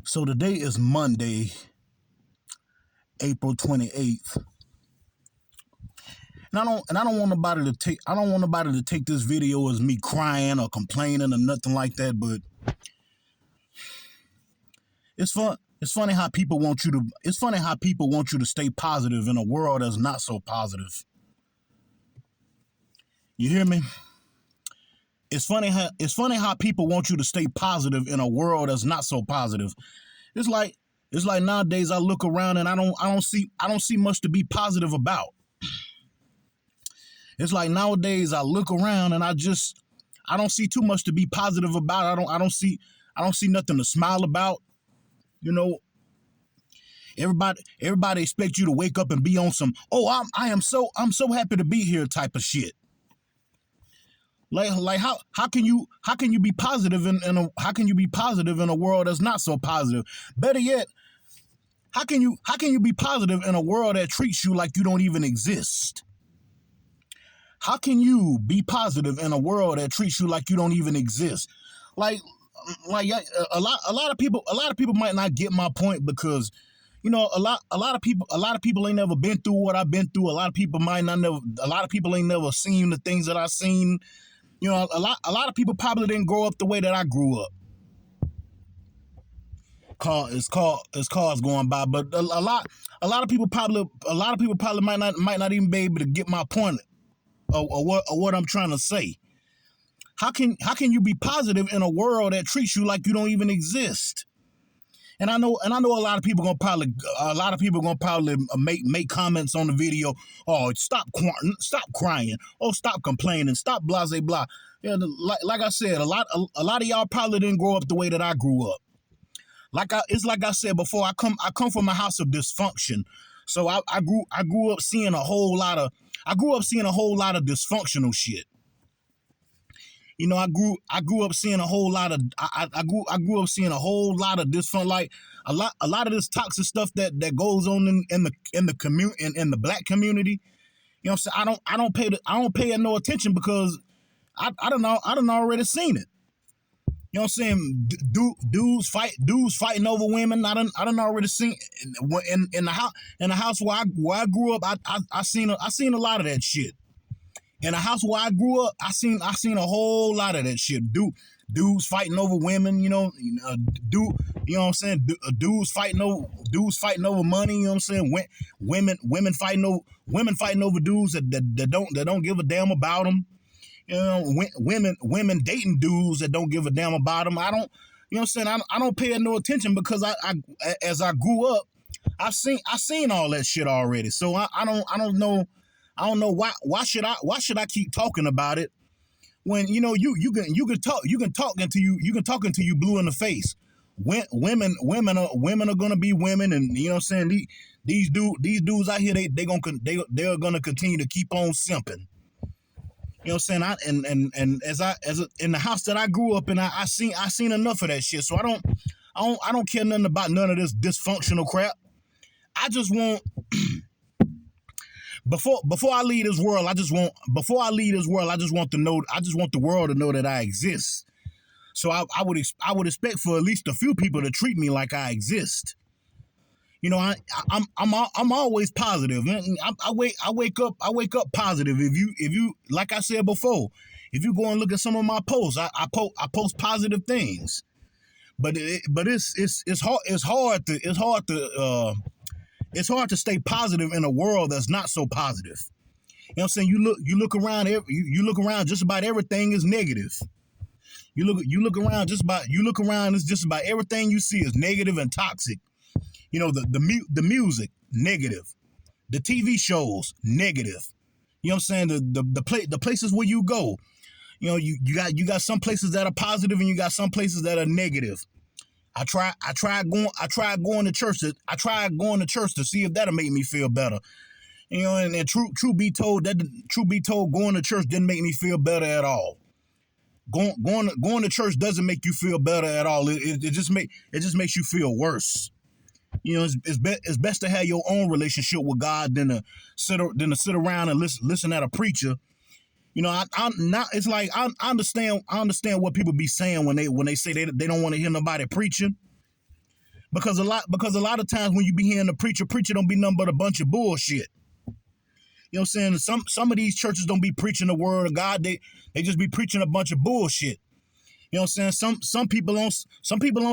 So today is Monday, April 28th. And I don't want nobody to take this video as me crying or complaining or nothing like that, but it's funny how people want you to stay positive in a world that's not so positive. You hear me? It's funny how people want you to stay positive in a world that's not so positive. It's like nowadays I look around and I don't see much to be positive about. It's like nowadays I look around and I don't see too much to be positive about. I don't see nothing to smile about. You know, everybody expects you to wake up and be on some, I'm so happy to be here type of shit. Like how can you be positive in a world that's not so positive? Better yet, how can you be positive in a world that treats you like you don't even exist? How can you be positive in a world that treats you like you don't even exist? Like a lot of people might not get my point because, you know, a lot of people ain't never been through what I've been through. A lot of people ain't never seen the things that I've seen. You know, a lot of people probably didn't grow up the way that I grew up. It's cars going by, but a lot of people probably might not even be able to get my point or what I'm trying to say. How can you be positive in a world that treats you like you don't even exist? And I know a lot of people gonna probably make comments on the video. Oh, stop crying. Oh, stop complaining. Stop blah blah blah. Yeah, like I said, a lot of y'all probably didn't grow up the way that I grew up. Like I said before, I come from a house of dysfunction. So I grew up seeing a whole lot of dysfunctional shit. You know, I grew up seeing a whole lot of I grew up seeing a whole lot of dysfunction, like a lot of this toxic stuff that goes on in the community in the black community. You know what I'm saying? I don't pay it no attention because I don't already seen it. You know what I'm saying? Dudes fighting over women. I done already seen in the house where I grew up. I seen a lot of that shit. In the house where I grew up, I seen a whole lot of that shit. Dudes fighting over women, you know what I'm saying? Dudes fighting over money, you know what I'm saying? Women fighting over dudes that don't give a damn about them. You know, women dating dudes that don't give a damn about them. I don't, you know what I'm saying? I don't pay it no attention because as I grew up, I seen all that shit already. So I don't know. I don't know why should I keep talking about it when, you know, you can talk until you blue in the face. Women are gonna be women, and you know what I'm saying, these dudes out here they're gonna continue to keep on simping. You know what I'm saying? And as in the house that I grew up in, I seen enough of that shit. So I don't care nothing about none of this dysfunctional crap. I just want before I leave this world, I just want the world to know that I exist. So I would expect for at least a few people to treat me like I exist. You know, I'm always positive. I wake up positive. If you like I said before, if you go and look at some of my posts, I post positive things. But it's hard to stay positive in a world that's not so positive. You know what I'm saying? You look around, just about everything is negative. You look around, it's just about everything you see is negative and toxic. You know, the music, negative. The TV shows, negative. You know what I'm saying? The places where you go, you know, you got some places that are positive and you got some places that are negative. I tried going to church to see if that'll make me feel better. You know, and truth be told, going to church didn't make me feel better at all. Going to church doesn't make you feel better at all. It just makes you feel worse. You know, it's best to have your own relationship with God than to sit around and listen at a preacher. You know, I'm not. It's like I understand what people be saying when they say they don't want to hear nobody preaching. because a lot of times when you be hearing the preacher don't be nothing but a bunch of bullshit. You know what I'm saying? Some of these churches don't be preaching the word of God. They just be preaching a bunch of bullshit. You know what I'm saying? Some people on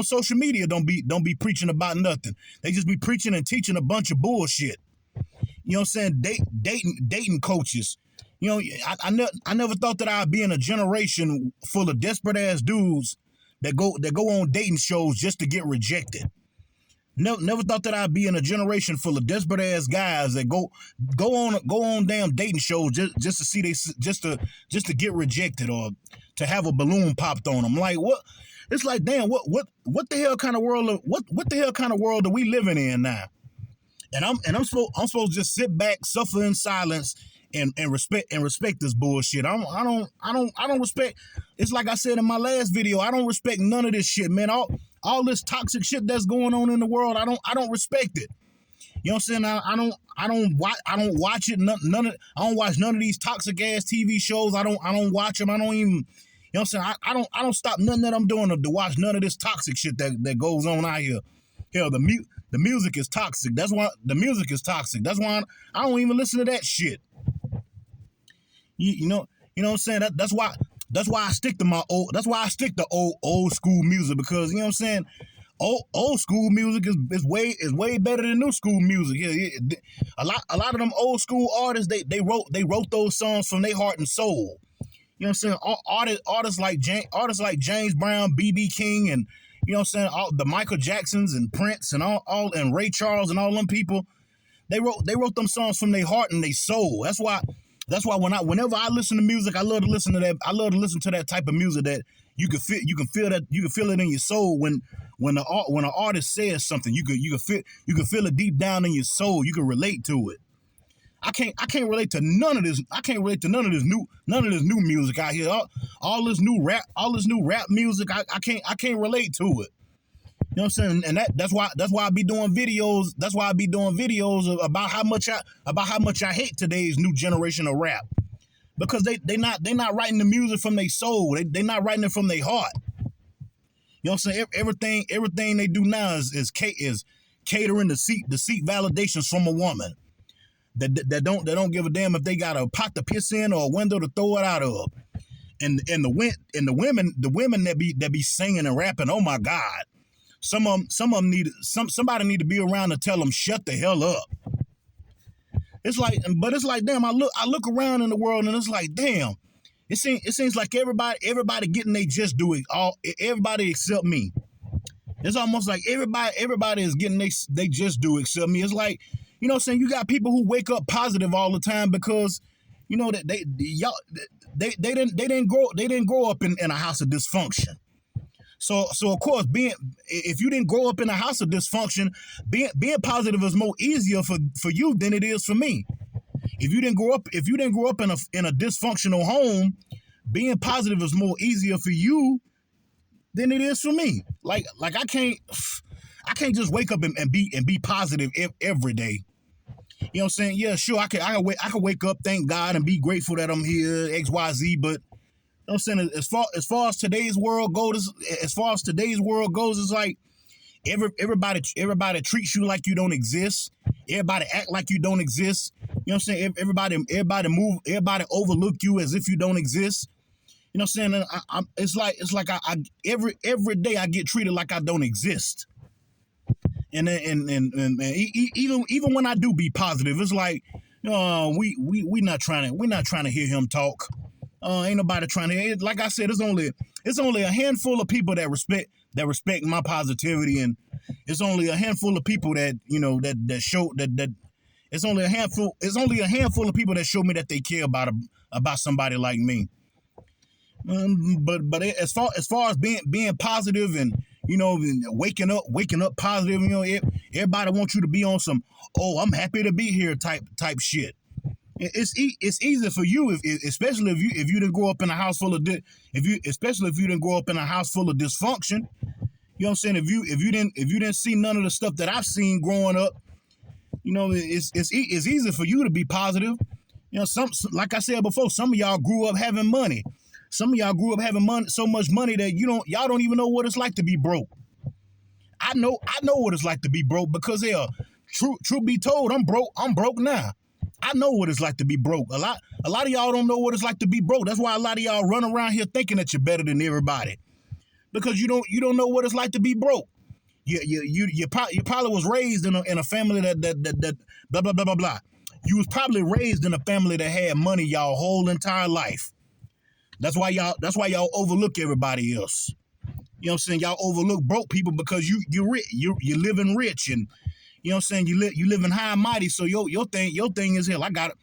social media don't be preaching about nothing. They just be preaching and teaching a bunch of bullshit. You know what I'm saying? Dating coaches. You know, I never thought that I'd be in a generation full of desperate ass dudes that go on dating shows just to get rejected. Never thought that I'd be in a generation full of desperate ass guys that go on damn dating shows just to see just to get rejected or to have a balloon popped on them. Like, what? It's like, damn, what the hell kind of world what the hell kind of world are we living in now? And I'm supposed to just sit back, suffer in silence, and respect this bullshit. I don't respect. It's like I said in my last video. I don't respect none of this shit, man. All this toxic shit that's going on in the world. I don't respect it. You know what I'm saying? I don't watch it. I don't watch none of these toxic ass TV shows. I don't watch them. I don't even. You know what I'm saying? I don't stop nothing that I'm doing to watch none of this toxic shit that goes on out here. Hell, the music is toxic. That's why the music is toxic. That's why I don't even listen to that shit. You know what I'm saying? That's why I stick to old school music, because you know what I'm saying? Old school music is way better than new school music. Yeah, a lot of them old school artists, they wrote those songs from their heart and soul. You know what I'm saying? Artists like James Brown, B.B. King, and you know what I'm saying, all the Michael Jacksons and Prince and all and Ray Charles and all them people, they wrote them songs from their heart and their soul. That's why whenever I listen to music, I love to listen to that. I love to listen to that type of music that you can feel it in your soul when an artist says something. You can feel it deep down in your soul. You can relate to it. I can't relate to none of this. I can't relate to none of this new music out here. All this new rap music. I can't relate to it. You know what I'm saying? And that's why I be doing videos. That's why I be doing videos about how much I hate today's new generation of rap, because they not writing the music from their soul. They not writing it from their heart. You know what I'm saying? Everything they do now is catering to seek validations from a woman that don't give a damn if they got a pot to piss in or a window to throw it out of. And the women that be singing and rapping, oh my God. Some of them somebody need to be around to tell them shut the hell up. It's like, damn. I look around in the world and it's like, damn. It seems like everybody getting they just do it all. Everybody except me. It's almost like everybody is getting they just do except me. It's like, you know what I'm saying, you got people who wake up positive all the time because, you know, that they didn't grow up in a house of dysfunction. So of course, if you didn't grow up in a house of dysfunction, being positive is more easier for you than it is for me. If you didn't grow up in a dysfunctional home, being positive is more easier for you than it is for me. Like I can't just wake up and be positive every day. You know what I'm saying? Yeah, sure, I can wake up, thank God, and be grateful that I'm here, XYZ, but you know what I'm saying, as far as today's world goes, it's like everybody treats you like you don't exist. Everybody act like you don't exist. You know what I'm saying? Everybody overlook you as if you don't exist. You know what I'm saying? And it's like every day I get treated like I don't exist. And even when I do be positive, it's like, we not trying to hear him talk. Ain't nobody trying to hear it. Like I said, it's only a handful of people that respect my positivity, and it's only a handful of people that, you know, that show that it's only a handful of people that show me that they care about somebody like me. But as far as being positive and, you know, waking up positive, you know, everybody wants you to be on some, oh, I'm happy to be here type shit. It's easy for you, especially if you didn't grow up in a house full of especially if you didn't grow up in a house full of dysfunction. You know what I'm saying? If you didn't see none of the stuff that I've seen growing up, you know, it's easy for you to be positive. You know, like I said before, some of y'all grew up having money. Some of y'all grew up having money, so much money that y'all don't even know what it's like to be broke. I know what it's like to be broke because hell, truth be told, I'm broke now. I know what it's like to be broke. A lot of y'all don't know what it's like to be broke. That's why a lot of y'all run around here thinking that you're better than everybody. Because you don't know what it's like to be broke. You probably was raised in a family that blah blah blah blah blah. You was probably raised in a family that had money y'all whole entire life. That's why y'all overlook everybody else. You know what I'm saying? Y'all overlook broke people because you're living rich, and you know what I'm saying, you living high and mighty. So your thing is, hell, I got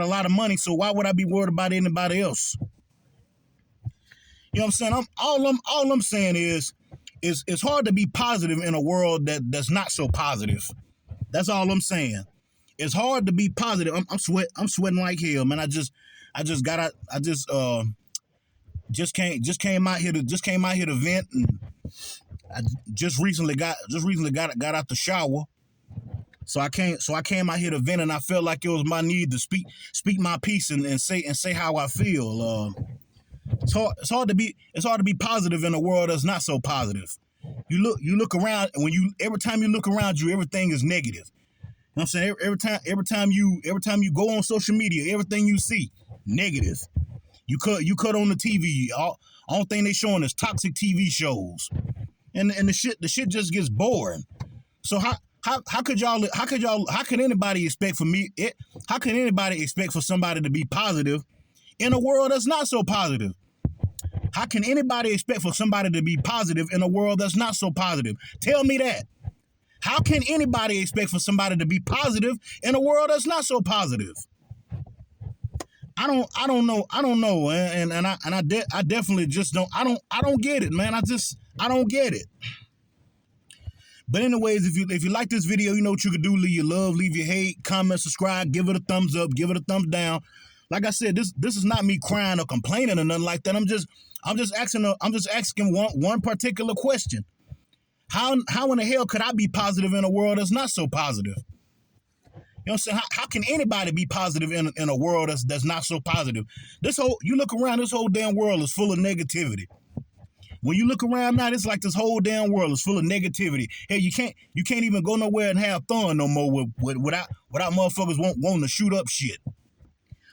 a lot of money, so why would I be worried about anybody else? You know what I'm saying? All I'm saying is it's hard to be positive in a world that's not so positive. That's all I'm saying. It's hard to be positive. I'm sweating like hell, man. I just came out here to vent, and I just recently got out the shower. So I came out here to vent, and I felt like it was my need to speak my piece and say how I feel. It's hard to be positive in a world that's not so positive. You look around, and every time you look around you, everything is negative. You know what I'm saying? Every time you go on social media, everything you see, negative. You cut on the TV. All thing they showing is toxic TV shows, and the shit just gets boring. So how could anybody expect for somebody to be positive in a world that's not so positive? How can anybody expect for somebody to be positive in a world that's not so positive? Tell me that. How can anybody expect for somebody to be positive in a world that's not so positive? I don't know, and I definitely just don't. I don't get it, man. I don't get it. But anyways, if you like this video, you know what you can do. Leave your love, leave your hate, comment, subscribe, give it a thumbs up, give it a thumbs down. Like I said, this is not me crying or complaining or nothing like that. I'm just asking one particular question. How in the hell could I be positive in a world that's not so positive? You know what I'm saying? How can anybody be positive in a world that's not so positive? You look around, this whole damn world is full of negativity. When you look around now, it's like this whole damn world is full of negativity. Hey, you can't even go nowhere and have fun no more without motherfuckers wanting to shoot up shit.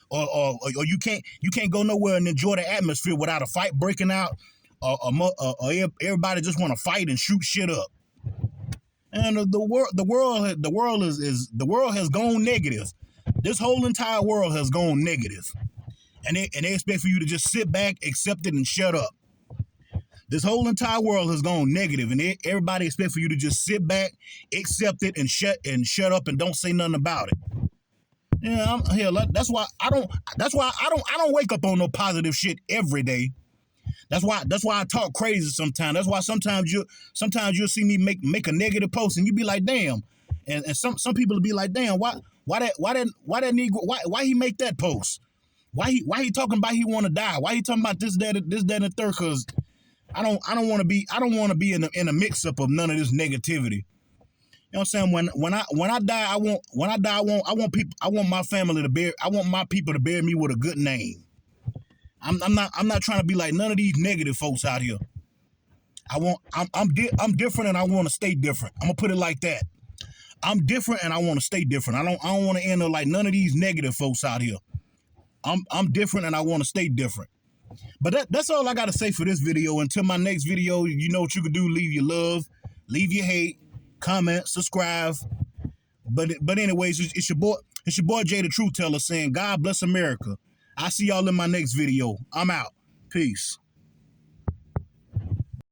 Or you can't go nowhere and enjoy the atmosphere without a fight breaking out, or everybody just want to fight and shoot shit up. And the world has gone negative. This whole entire world has gone negative, and they expect for you to just sit back, accept it, and shut up. This whole entire world has gone negative, and everybody expects for you to just sit back, accept it, and shut up, and don't say nothing about it. Yeah, that's why I don't wake up on no positive shit every day. That's why I talk crazy sometimes. That's why sometimes you'll see me make a negative post, and you be like, damn, and some people will be like, damn, why that Negro, why he make that post? Why he talking about he want to die? Why he talking about this, that, and the third? Because I don't want to be in a mix up of none of this negativity. You know what I'm saying? When I die, I want my family to bear. I want my people to bear me with a good name. I'm not trying to be like none of these negative folks out here. I'm different, and I want to stay different. I'm gonna put it like that. I'm different, and I want to stay different. I don't want to end up like none of these negative folks out here. I'm different, and I want to stay different. But that's all I got to say for this video. Until my next video, you know what you can do. Leave your love, leave your hate, comment, subscribe. But anyways, it's your boy Jay the Truth Teller saying, God bless America. I'll see y'all in my next video. I'm out. Peace.